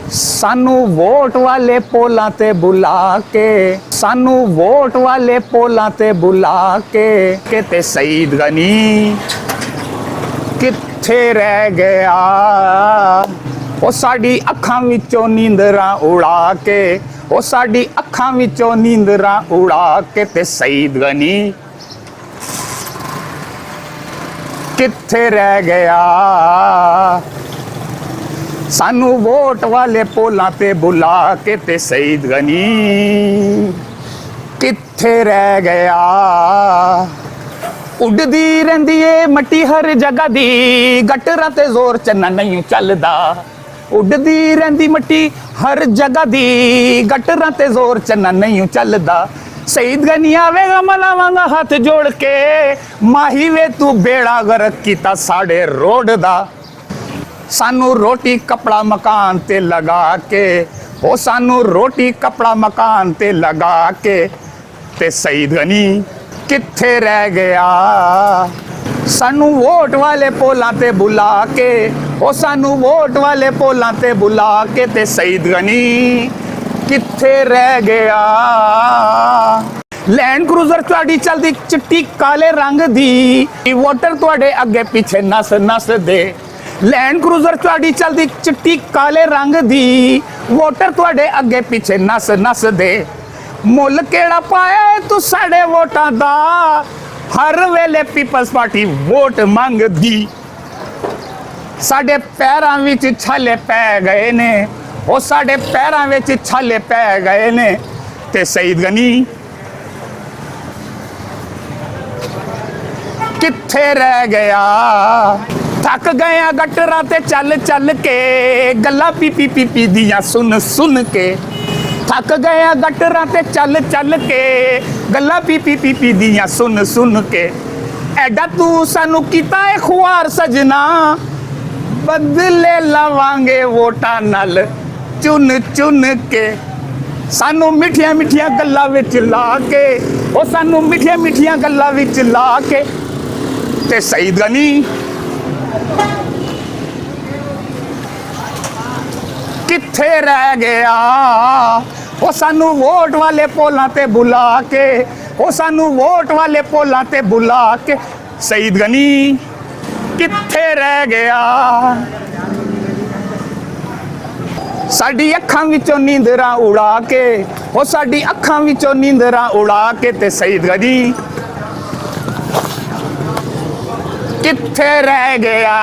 सानू वोट वाले पोलां ते बुला के, सानू वोट वाले पोलां ते बुला के ते सईद गनी किथे रह गया। ओ साडी अखां विचों नींदरां उड़ा के, ओ साडी अखां विचों नींदरां उड़ा के ते सईद गनी किथे रह गया। सानू वोट वाले पोलां ते बुला के ते सईद गनी किथे रह गया। उड़दी रहिंदी ए मट्टी हर जगह दी, गटरां ते जोर चन्ना नहीं चलदा। उड़दी रहिंदी मट्टी हर जगह दी, गटरां ते जोर चन्ना नहीं चलदा। सईद गनी आवेगा मलावांगा हाथ जोड़ के, माही वे तू बेड़ा गर्क कीता साडे रोड दा। सानू रोटी कपड़ा मकान ते लगा के, ओ सानू रोटी कपड़ा मकान ते लगा के ते सईद गनी किथे रह गया। सानू वोट वाले पोलां ते बुला के, ओ सानू वोट वाले पोलां ते बुला के ते सईद गनी किथे रह गया। लैंड क्रूजर तुहाडी चलदी चिट्टी काले रंग दी, वोटर तुहाडे अगे पीछे नस नस दे। लैंड क्रूजर तुहाडी चलदी चिट्टी काले रंग दी, वोटर तुहाडे अगे पीछे नस नस दे। मुल केड़ा पाया है तू साडे वोटां दा, हर वेले पीपल्स पार्टी वोट मंगदी। साडे पैरां विच छाले पै गए ने, ओ साडे पैरां विच छाले पै गए ने ते सईद गनी किथे रह गया। थक गया गटरा ते चल चल के, गल्लां पी पी पी पी दियां सुन सुन के। थक गया गटरा ते चल चल के, गल्लां पी पी पी पी दियां सुन सुन के। एडा तू सानू कीता है खुआर सजना, बदले लवांगे वोटां नाल चुन चुन के। सानू मिठियां मिठियां गल्लां विच ला के, ओ सानू मिठियां मिठियां गल्लां विच ला के ते सईद गनी किथे रह गया। ओ सानू वोट वाले पोलां ते बुला के, ओ सानू वोट वाले पोलां ते बुला के सईद गनी किथे रह गया। साडी अखां विचों नींदरां उड़ा के, ओ साडी अखां विचों नींदरां उड़ा के ते सईद गनी किथे रह गया।